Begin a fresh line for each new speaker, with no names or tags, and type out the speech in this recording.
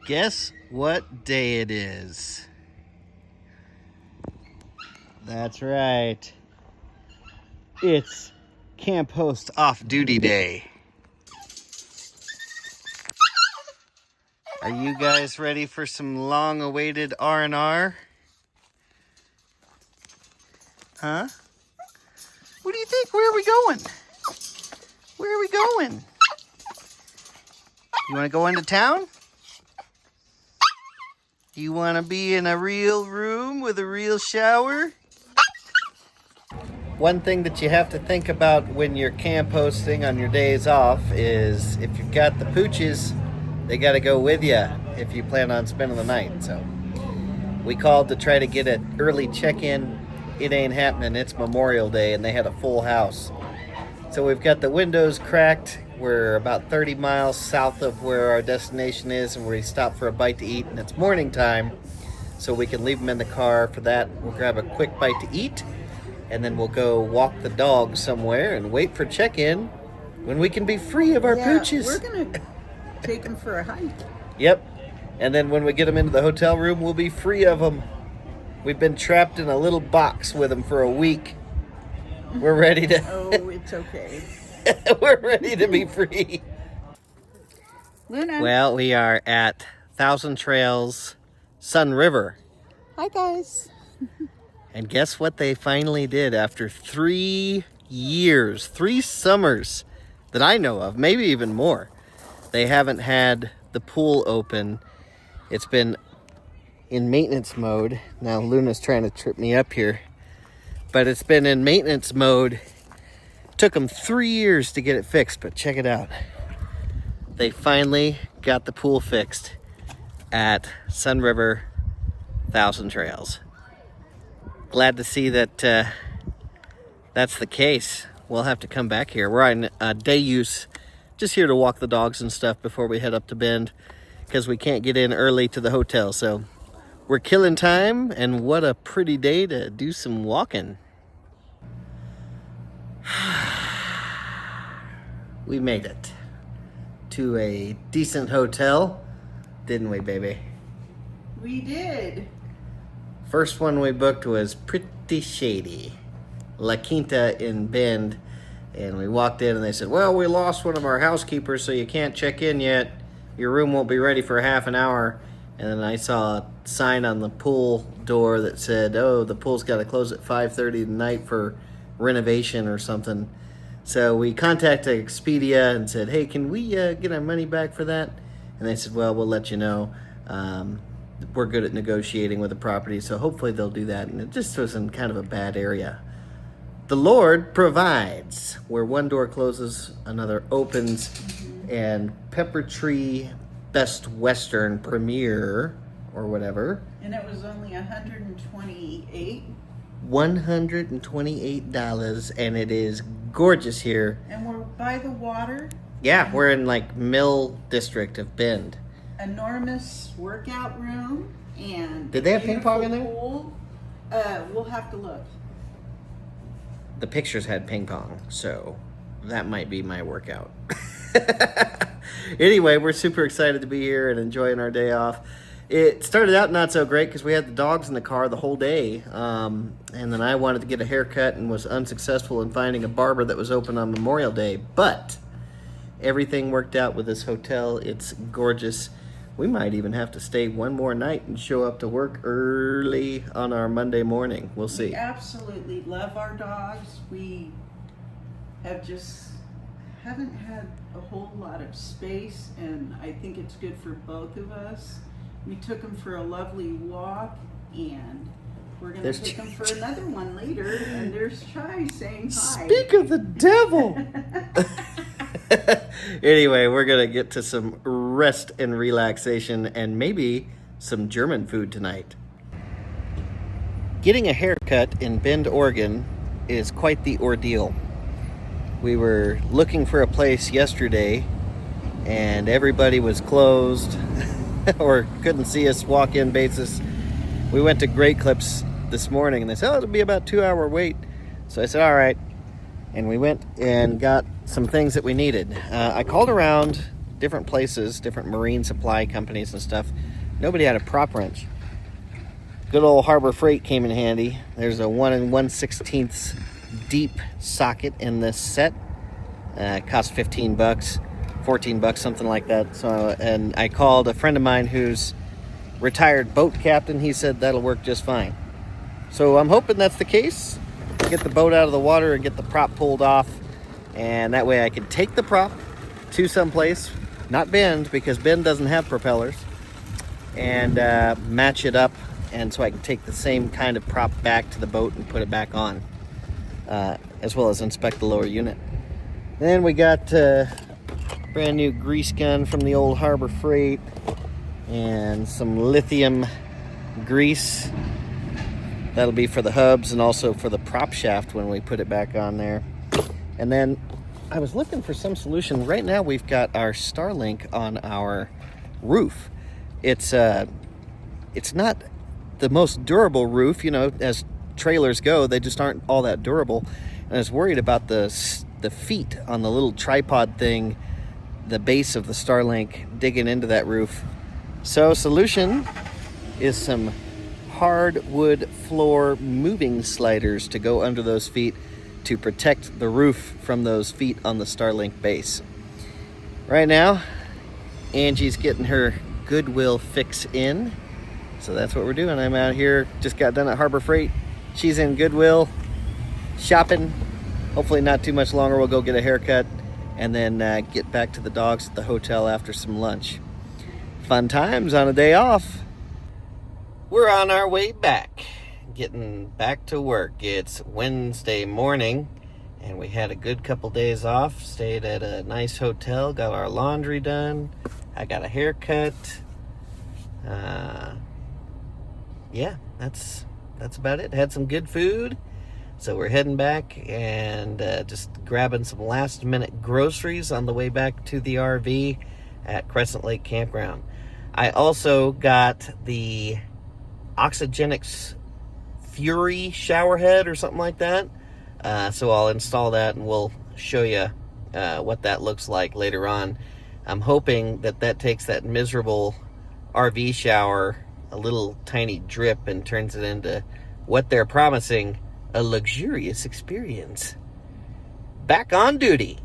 Guess what day it is? That's right. It's Camp Host off-duty day. Are you guys ready for some long-awaited R&R? Huh? What do you think? Where are we going? Where are we going? You want to go into town? Do you want to be in a real room with a real shower? One thing that you have to think about when you're camp hosting on your days off is if you've got the pooches, they got to go with you if you plan on spending the night. So we called to try to get an early check-in. It ain't happening. It's Memorial Day and they had a full house. So we've got the windows cracked. We're about 30 miles south of where our destination is, and we stop for a bite to eat, and it's morning time, so we can leave them in the car for that. We'll grab a quick bite to eat, and then we'll go walk the dog somewhere and wait for check-in when we can be free of our pooches.
We're going to take them for a hike.
Yep. And then when we get them into the hotel room, we'll be free of them. We've been trapped in a little box with them for a week. We're ready to...
Oh, it's okay.
We're ready to be free.
Luna.
Well, we are at Thousand Trails Sun River.
Hi, guys.
And guess what they finally did after 3 years, 3 summers that I know of, maybe even more. They haven't had the pool open. It's been in maintenance mode. Now Luna's trying to trip me up here. But it's been in maintenance mode. Took them 3 years to get it fixed, but check it out. They finally got the pool fixed at Sun River Thousand Trails. Glad to see that that's the case. We'll have to come back here. We're on day use, just here to walk the dogs and stuff before we head up to Bend, because we can't get in early to the hotel. So we're killing time, and what a pretty day to do some walking. We made it to a decent hotel, didn't we, baby?
We did.
First one we booked was pretty shady. La Quinta in Bend. And we walked in and they said, well, we lost one of our housekeepers, so you can't check in yet. Your room won't be ready for half an hour. And then I saw a sign on the pool door that said, oh, the pool's got to close at 5:30 tonight for renovation or something. So we contacted Expedia and said, hey, can we get our money back for that? And they said, well, we'll let you know. We're good at negotiating with the property, so hopefully they'll do that. And it just was in kind of a bad area. The Lord provides. Where one door closes, another opens. And Pepper Tree Best Western Premier, or whatever.
And it was only $128.
$128, and it is gorgeous here.
And we're by the water.
Yeah, we're in like Mill District of Bend.
Enormous workout room and
Did they have ping pong in there?
Pool. We'll have to look.
The pictures had ping pong, so that might be my workout. Anyway, we're super excited to be here and enjoying our day off. It started out not so great because we had the dogs in the car the whole day. And then I wanted to get a haircut and was unsuccessful in finding a barber that was open on Memorial Day. But everything worked out with this hotel. It's gorgeous. We might even have to stay one more night and show up to work early on our Monday morning. We'll see.
We absolutely love our dogs. We have just haven't had a whole lot of space, and I think it's good for both of us. We took them for a lovely walk, and we're going to take them for another one later, and there's Chai saying hi.
Speak of the devil! Anyway, we're going to get to some rest and relaxation and maybe some German food tonight. Getting a haircut in Bend, Oregon is quite the ordeal. We were looking for a place yesterday, and everybody was closed or couldn't see us walk-in basis. We went to Great Clips this morning, and they said, oh, it'll be about a 2-hour wait. So I said, all right. And we went and got some things that we needed. I called around different places, different marine supply companies and stuff. Nobody had a prop wrench. Good old Harbor Freight came in handy. There's a 1 1/16 deep socket in this set. It cost $15, $14, something like that. So, and I called a friend of mine who's retired boat captain. He said that'll work just fine. So I'm hoping that's the case. Get the boat out of the water and get the prop pulled off, and that way I can take the prop to someplace, not Bend, because Bend doesn't have propellers, and match it up, and so I can take the same kind of prop back to the boat and put it back on, as well as inspect the lower unit. Then we got brand new grease gun from the old Harbor Freight and some lithium grease. That'll be for the hubs and also for the prop shaft when we put it back on there. And then I was looking for some solution. Right now we've got our Starlink on our roof. It's not the most durable roof, you know, as trailers go, they just aren't all that durable. And I was worried about the feet on the little tripod thing, the base of the Starlink digging into that roof. So solution is some hardwood floor moving sliders to go under those feet to protect the roof from those feet on the Starlink base. Right now, Angie's getting her Goodwill fix in. So that's what we're doing. I'm out here, just got done at Harbor Freight. She's in Goodwill shopping. Hopefully not too much longer. We'll go get a haircut and then get back to the dogs at the hotel after some lunch. Fun times on a day off. We're on our way back, getting back to work. It's Wednesday morning, and we had a good couple days off. Stayed at a nice hotel, got our laundry done. I got a haircut. Yeah, that's about it. Had some good food. So we're heading back and just grabbing some last-minute groceries on the way back to the RV at Crescent Lake Campground. I also got the Oxygenics Fury shower head or something like that. So I'll install that and we'll show you what that looks like later on. I'm hoping that takes that miserable RV shower, a little tiny drip, and turns it into what they're promising, a luxurious experience. Back on duty.